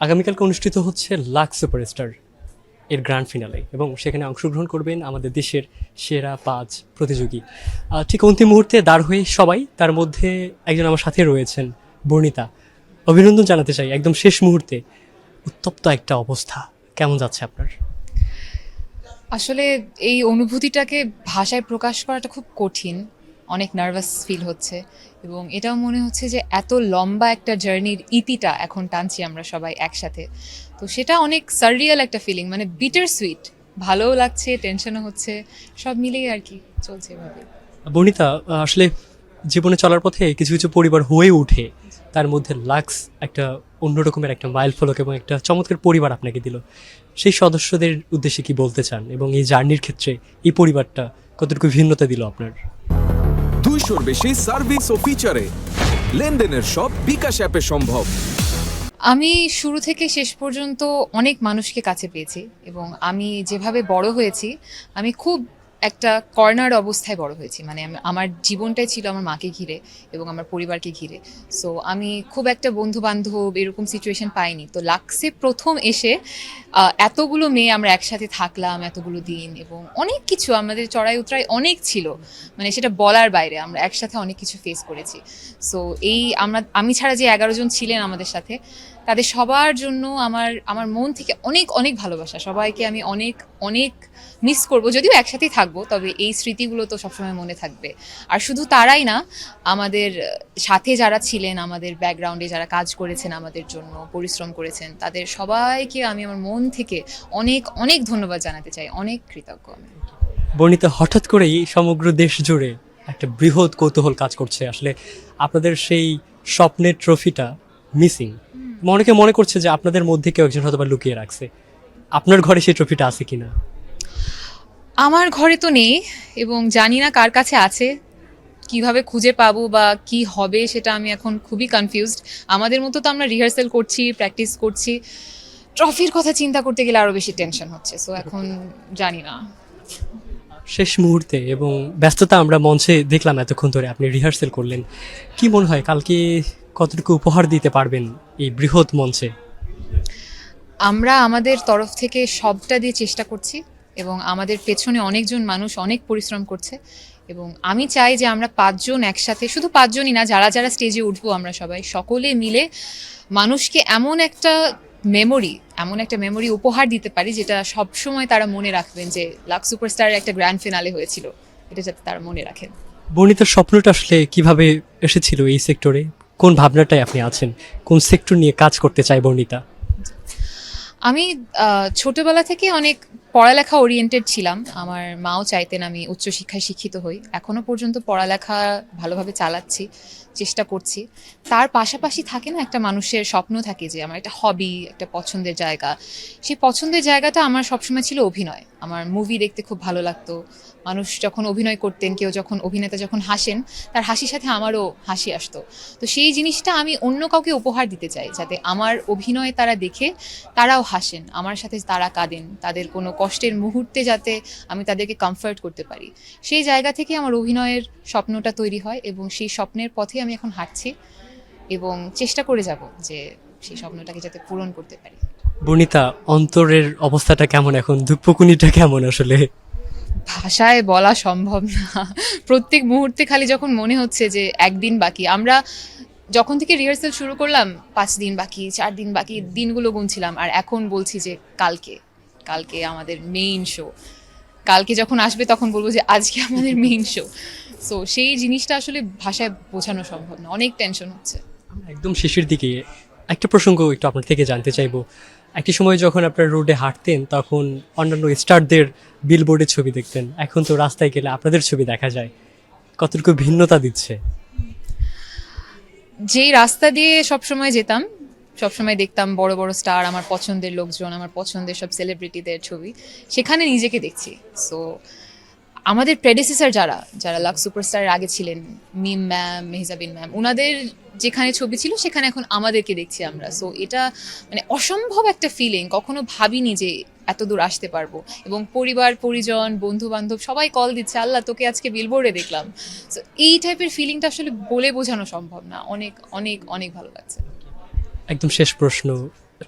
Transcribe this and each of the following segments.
আগামীকালকে অনুষ্ঠিত হচ্ছে লাক্স সুপারস্টার এর গ্র্যান্ড ফিনালে এবং সেখানে অংশগ্রহণ করবেন আমাদের দেশের সেরা 5 প্রতিযোগী। ঠিক অন্তিম মুহূর্তে দাঁড় হয়ে সবাই, তার মধ্যে একজন আমার সাথে রয়েছেন বর্ণিতা। অভিনন্দন জানাতে চাই, একদম শেষ মুহূর্তে উত্তপ্ত একটা অবস্থা, কেমন যাচ্ছে আপনার? আসলে এই অনুভূতিটাকে ভাষায় প্রকাশ করাটা খুব কঠিন। অনেক নার্ভাস ফিল হচ্ছে এবং এটাও মনে হচ্ছে যে এত লম্বা একটা জার্নির ইতিটা এখন টানছি আমরা সবাই একসাথে। তো সেটা অনেক সাররিয়াল একটা ফিলিং, মানে বিটার সুইট। ভালোও লাগছে, টেনশনও হচ্ছে, সব মিলিয়ে আর কি চলছে এভাবে। বর্ণিতা, আসলে জীবনে চলার পথে কিছু কিছু পরিবার হয়ে ওঠে, তার মধ্যে লাক্স একটা অন্যরকমের একটা মাইল ফলক এবং একটা চমৎকার পরিবার আপনাকে দিল। সেই সদস্যদের উদ্দেশ্যে কি বলতে চান এবং এই জার্নির ক্ষেত্রে এই পরিবারটা কতটুকু ভিন্নতা দিল আপনার? 200-র বেশি সার্ভিস ও ফিচারে লেনদেনের সব বিকাশ অ্যাপে সম্ভব। আমি শুরু থেকে শেষ পর্যন্ত অনেক মানুষকে কাছে পেয়েছি এবং আমি যেভাবে বড় হয়েছি, আমি খুব একটা কর্নার অবস্থায় বড় হয়েছি। মানে আমার জীবনটাই ছিল আমার মাকে ঘিরে এবং আমার পরিবারকে ঘিরে। সো আমি খুব একটা বন্ধু বান্ধব এরকম সিচুয়েশন পাইনি। তো লাক্সে প্রথম এসে এতগুলো মেয়ে আমরা একসাথে থাকলাম এতগুলো দিন এবং অনেক কিছু আমাদের চড়াই উতরাই অনেক ছিল, মানে সেটা বলার বাইরে। আমরা একসাথে অনেক কিছু ফেস করেছি। সো আমি ছাড়া যে 11 জন ছিলেন আমাদের সাথে, তাদের সবার জন্য আমার আমার মন থেকে অনেক অনেক ভালোবাসা। সবাইকে আমি অনেক অনেক মিস করব, যদিও একসাথেই থাকবো, তবে এই স্মৃতিগুলো তো সবসময় মনে থাকবে। আর শুধু তারাই না, আমাদের সাথে যারা ছিলেন, আমাদের ব্যাকগ্রাউন্ডে যারা কাজ করেছেন আমাদের জন্য, পরিশ্রম করেছেন, তাদের সবাইকে আমি আমার মন থেকে অনেক অনেক ধন্যবাদ জানাতে চাই। অনেক কৃতজ্ঞ আমি। বর্ণিতা, হঠাৎ করেই সমগ্র দেশ জুড়ে একটা বৃহৎ কৌতূহল কাজ করছে, আসলে আপনাদের সেই স্বপ্নের ট্রফিটা মিসিং। অনেকে মনে করছে যে আপনাদের মধ্যে কেউ একজন হয়তো বা লুকিয়ে রাখছে। আপনার ঘরে সেই ট্রফিটা আছে কিনা? আমার ঘরে তো নেই এবং জানি না কার কাছে আছে। কিভাবে খুঁজে পাবো বা কি হবে সেটা আমি এখন খুবই কনফিউজড। আমাদের মতো তো আমরা রিহার্সেল করছি, প্র্যাকটিস করছি। ট্রফির কথা চিন্তা করতে গেলে আরো বেশি টেনশন হচ্ছে। সো এখন জানি না। শেষ মুহূর্তে এবং ব্যস্ততা আমরা মঞ্চে দেখলাম, এতক্ষণ ধরে আপনি রিহার্সেল করলেন, কি মনে হয় কালকে কতটুকু উপহার দিতে পারবেন এই বৃহৎ মঞ্চে? আমরা আমাদের তরফ থেকে সবটা দিয়ে চেষ্টা করছি এবং আমাদের পেছনে অনেকজন মানুষ অনেক পরিশ্রম করছে এবং আমি চাই যে আমরা 5 জন একসাথে, শুধু 5 জনই না, যারা যারা স্টেজে উঠবো আমরা সবাই সকলে মিলে মানুষকে এমন একটা মেমোরি উপহার দিতে পারি যেটা সবসময় তারা মনে রাখবেন, যে লাক্স সুপারস্টারের একটা গ্র্যান্ড ফিনালে হয়েছিল, এটা যাতে তারা মনে রাখেন। বর্ণিতার স্বপ্নটা আসলে কিভাবে এসেছিল এই সেক্টরে? কোন ভাবনাটায় আপনি আছেন? কোন সেক্টর নিয়ে কাজ করতে চাই বর্ণিতা? আমি ছোটবেলা থেকে অনেক পড়ালেখা ওরিয়েন্টেড ছিলাম। আমার মাও চাইতেন আমি উচ্চশিক্ষায় শিক্ষিত হই। এখনো পর্যন্ত পড়ালেখা ভালোভাবে চালাচ্ছি, চেষ্টা করছি। তার পাশাপাশি থাকে না, একটা মানুষের স্বপ্ন থাকে যে আমার একটা হবি, একটা পছন্দের জায়গা। সেই পছন্দের জায়গাটা আমার সবসময় ছিল অভিনয়। আমার মুভি দেখতে খুব ভালো লাগতো। মানুষ যখন অভিনয় করতেন, কেউ যখন অভিনেতা যখন হাসেন, তার হাসির সাথে আমারও হাসি আসতো। তো সেই জিনিসটা আমি অন্য কাউকে উপহার দিতে চাই, যাতে আমার অভিনয় তারা দেখে তারাও হাসেন, আমার সাথে তারা কাঁদেন, তাদের কোনো কষ্টের মুহূর্তে যাতে আমি তাদেরকে কমফর্ট করতে পারি। সেই জায়গা থেকে আমার অভিনয়ের স্বপ্নটা তৈরি হয় এবং সেই স্বপ্নের পথে আমি এখন হাঁটছি এবং চেষ্টা করে যাব যে সেই স্বপ্নটাকে যাতে পূরণ করতে পারি। বর্ণিতা, অন্তরের অবস্থাটা কেমন এখন? ধুকপুকুনিটা কেমন আসলে? ভাষায় বলা সম্ভব না। প্রত্যেক মুহূর্তে খালি যখন মনে হচ্ছে যে একদিন বাকি, আমরা যখন থেকে রিহার্সাল শুরু করলাম 5 দিন বাকি, 4 দিন বাকি, দিনগুলো গুনছিলাম আর এখন বলছি যে কালকে, কালকে আমাদের মেইন শো। কালকে যখন আসবে তখন বলবো যে আজকে আমাদের মেইন শো। সো সেই জিনিসটা আসলে ভাষায় বোঝানো সম্ভব না, অনেক টেনশন হচ্ছে। আমরা একদম শেষের দিকে একটা প্রসঙ্গ একটু আপনার থেকে জানতে চাইবো। একটি সময় যখন আপনার রোডে হাঁটতেন তখন অন্যান্য স্টারদের বিলবোর্ডের ছবি দেখতেন, এখন তো রাস্তায় গেলে আপনাদের ছবি দেখা যায়, কতটুকু ভিন্নতা দিচ্ছে? যেই রাস্তা দিয়ে সবসময় যেতাম, সবসময় দেখতাম বড় বড় স্টার, আমার পছন্দের লোকজন, আমার পছন্দের সব সেলিব্রিটিদের ছবি, সেখানে নিজেকে দেখছি। সো আমাদের প্রেডিসেসর যারা যারা লাক্স সুপারস্টারের আগে ছিলেন, মিম ম্যাম, মেহজাবিন ম্যাম, ওনাদের যেখানে ছবি ছিল সেখানে এখন আমাদেরকে দেখছি আমরা। সো এটা মানে অসম্ভব একটা ফিলিং, কখনো ভাবিনি যে এত দূর আসতে পারবো। এবং পরিবার পরিজন বন্ধু বান্ধব সবাই কল দিচ্ছে, আল্লাহ তোকে আজকে বিলবোর্ডে দেখলাম। সো এই টাইপের ফিলিংটা আসলে বলে বোঝানো সম্ভব না, অনেক অনেক অনেক ভালো লাগছে। একদম শেষ প্রশ্ন,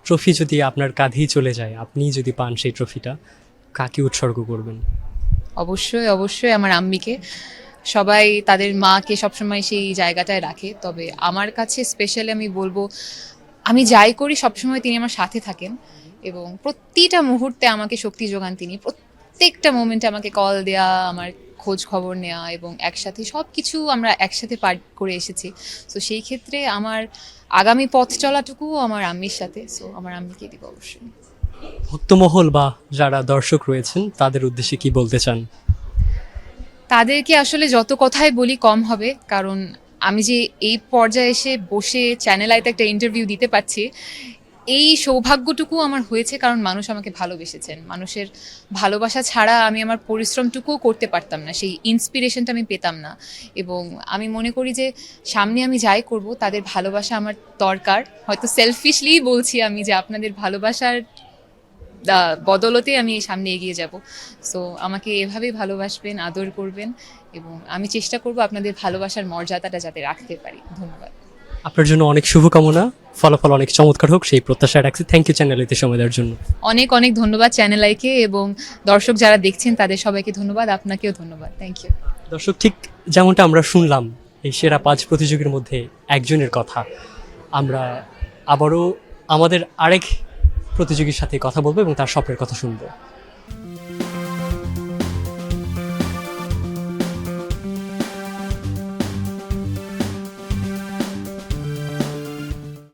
ট্রফি যদি আপনার কাঁধেই চলে যায়, আপনি যদি পান সেই ট্রফিটা, কাকে উৎসর্গ করবেন? অবশ্যই অবশ্যই আমার আম্মিকে। সবাই তাদের মাকে সবসময় সেই জায়গাটায় রাখে, তবে আমার কাছে স্পেশালি আমি বলবো, আমি যাই করি সবসময় তিনি আমার সাথে থাকেন এবং প্রতিটা মুহূর্তে আমাকে শক্তি যোগান তিনি। প্রত্যেকটা মোমেন্টে আমাকে কল দেয়া, আমার খোঁজ খবর নেওয়া এবং একসাথে সব কিছু আমরা একসাথে পার করে এসেছি। সো সেই ক্ষেত্রে আমার আগামী পথ চলাটুকুও আমার আম্মির সাথে। সো আমার আম্মিকে দিব অবশ্যই। ভক্তমহল বা যারা দর্শক রয়েছেন তাদের উদ্দেশ্যে কি বলতে চান? তাদেরকে আসলে যত কথাই বলি কম হবে, কারণ আমি যে এই পর্যায়ে এসে বসে চ্যানেল আইতে একটা ইন্টারভিউ দিতে পারছি, এই সৌভাগ্যটুকু আমার হয়েছে কারণ মানুষ আমাকে ভালোবেসেছেন। মানুষের ভালোবাসা ছাড়া আমি আমার পরিশ্রমটুকুও করতে পারতাম না, সেই ইন্সপিরেশনটা আমি পেতাম না। এবং আমি মনে করি যে সামনে আমি যাই করব তাদের ভালোবাসা আমার দরকার। হয়তো সেলফিশলি বলছি আমি যে আপনাদের ভালোবাসার বদলতে আমি সামনে এগিয়ে যাব। সো আমাকে এভাবেই ভালোবাসবেন, আদর করবেন এবং আমি চেষ্টা করব আপনাদের ভালোবাসার মর্যাদাটা যাতে রাখতে পারি। ধন্যবাদ। আপনার জন্য অনেক শুভকামনা, ফলাফল অনেক চমৎকার হোক সেই প্রত্যাশা রাখছি। থ্যাংক ইউ চ্যানেলেতে সময় দেওয়ার জন্য। অনেক অনেক ধন্যবাদ চ্যানেল আইকে এবং দর্শক যারা দেখছেন তাদের সবাইকে ধন্যবাদ, আপনাকেও ধন্যবাদ। Thank you. দর্শক, ঠিক যেমনটা আমরা শুনলাম এই সেরা 5 প্রতিযোগীর মধ্যে একজনের কথা, আমরা আবারও আমাদের আরেক প্রতিযোগীর সাথে কথা বলবো এবং তার স্বপ্নের কথা শুনবো।